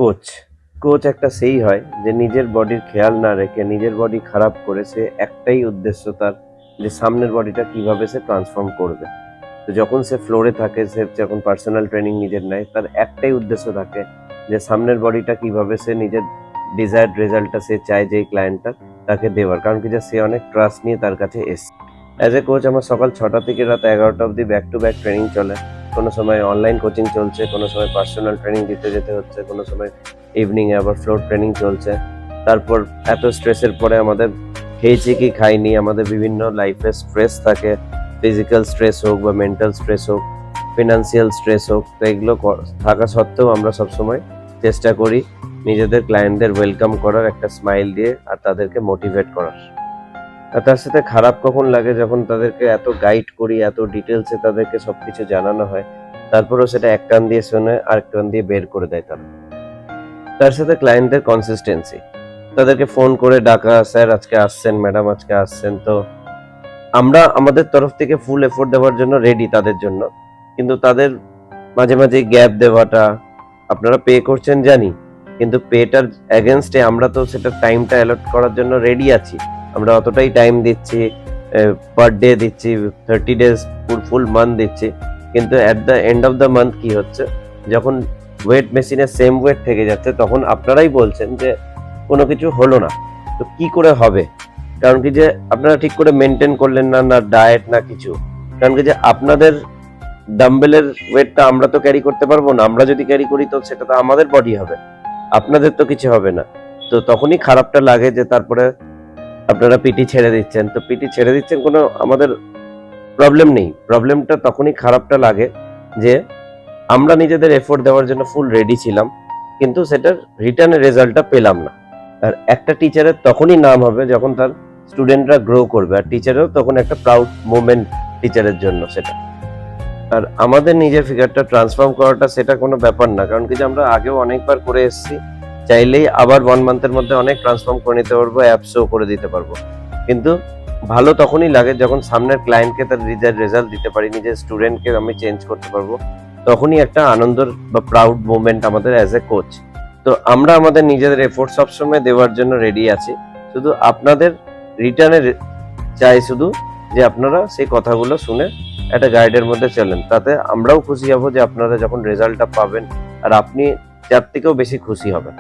Coach coach একটা সেই হয় যে নিজের বডির খেয়াল না রেখে নিজের বডি খারাপ করে সে একটাই উদ্দেশ্য তার যে সামনের বডিটা কিভাবে সে ট্রান্সফর্ম করবে। তো যখন সে ফ্লোরে থাকে, সে যখন পার্সোনাল ট্রেনিং নিজের নেয়, তার একটাই উদ্দেশ্য থাকে যে সামনের বডিটা কিভাবে সে নিজের ডিজায়ার্ড রেজাল্টটা সে চায় যে ক্লায়েন্টটা তাকে দেওয়ার, কারণ কি যে সে অনেক ট্রাস্ট নিয়ে তার কাছে এসছে। অ্যাজ এ কোচ আমার সকাল 6টা থেকে রাত 11টা অবধি ব্যাক টু ব্যাক ট্রেনিং চলে। কোনো সময় অনলাইন কোচিং চলছে, কোনো সময় পার্সোনাল ট্রেনিং দিতে যেতে হচ্ছে, কোনো সময় ইভিনিং এ আবার ফ্লোর ট্রেনিং চলছে। তারপর এত স্ট্রেসের পরে আমাদের খেয়েছি কি খাইনি, আমাদের বিভিন্ন লাইফে স্ট্রেস থাকে, ফিজিক্যাল স্ট্রেস হোক বা মেন্টাল স্ট্রেস হোক, ফিনান্সিয়াল স্ট্রেস হোক, তো এগুলো থাকা সত্ত্বেও আমরা সবসময় চেষ্টা করি নিজেদের ক্লায়েন্টদের ওয়েলকাম করার, একটা স্মাইল দিয়ে আর তাদেরকে মোটিভেট করার। আর তার সাথে খারাপ কখন লাগে যখন তাদেরকে এত গাইড করি, এত ডিটেলসে তাদেরকে সবকিছু জানানো হয়, তারপরেও সেটা এক কান দিয়ে শুনে আর এক কান দিয়ে বের করে দেয় তারা। তার সাথে ক্লায়েন্টদের কনসিস্টেন্সি, তাদেরকে ফোন করে ডাকা, স্যার আজকে আসছেন, ম্যাডাম আজকে আসছেন, তো আমরা আমাদের তরফ থেকে ফুল এফোর্ট দেওয়ার জন্য রেডি তাদের জন্য, কিন্তু তাদের মাঝে মাঝে গ্যাপ দেওয়াটা, আপনারা পে করছেন জানি, কিন্তু পেটার এগেনস্টে আমরা তো সেটা টাইমটা অ্যালট করার জন্য রেডি আছি। আমরা অতটাই টাইম দিচ্ছি, পার ডে দিচ্ছি, 30 ডেজ ফুল মান্থ দিচ্ছি, কিন্তু at the end of the month কি হচ্ছে, যখন ওয়েট মেশিনে সেম ওয়েট থেকে যাচ্ছে, তখন আপনারাই বলছেন যে কোনো কিছু হলো না। তো কি করে হবে? কারণ কি যে আপনারা ঠিক করে মেনটেন করলেন না, না ডায়েট না কিছু। কারণ কি যে আপনাদের ডাম্বেলের ওয়েটটা আমরা তো ক্যারি করতে পারবো না, আমরা যদি ক্যারি করি তো সেটা তো আমাদের বডি হবে, আপনাদের তো কিছু হবে না। তো তখনই খারাপটা লাগে যে তারপরে আপনারা পিটি ছেড়ে দিচ্ছেন। তো পিটি ছেড়ে দিচ্ছেন, কোনো আমাদের প্রবলেম নেই, প্রবলেমটা তখনই খারাপটা লাগে যে আমরা নিজেদের এফোর্ট দেওয়ার জন্য ফুল রেডি ছিলাম, কিন্তু সেটার রিটার্নের রেজাল্টটা পেলাম না। আর একটা টিচারের তখনই নাম হবে যখন তার স্টুডেন্টরা গ্রো করবে, আর টিচারেরও তখন একটা প্রাউড মোমেন্ট টিচারের জন্য সেটা। আর আমাদের নিজের ফিগারটা ট্রান্সফর্ম করাটা সেটা কোনো ব্যাপার না, কারণ কি যে আমরা আগেও অনেকবার করে এসেছি, চাইলেই আবার 1 মান্থের মধ্যে অনেক ট্রান্সফর্ম করে নিতে পারবো, অ্যাপসও করে দিতে পারবো। কিন্তু ভালো তখনই লাগে যখন সামনের ক্লায়েন্টকে তার রেজাল্ট দিতে পারি, নিজের স্টুডেন্টকে আমি চেঞ্জ করতে পারবো, তখনই একটা আনন্দের বা প্রাউড মোমেন্ট আমাদের অ্যাজ এ কোচ। তো আমরা আমাদের নিজেদের এফোর্ট সবসময় দেওয়ার জন্য রেডি আছি, শুধু আপনাদের রিটার্নের চাই শুধু যে আপনারা সেই কথাগুলো শুনে একটা গাইডের মধ্যে চলেন, তাতে আমরাও খুশি হব যে আপনারা যখন রেজাল্টটা পাবেন, আর আপনি যার থেকেও বেশি খুশি হবেন।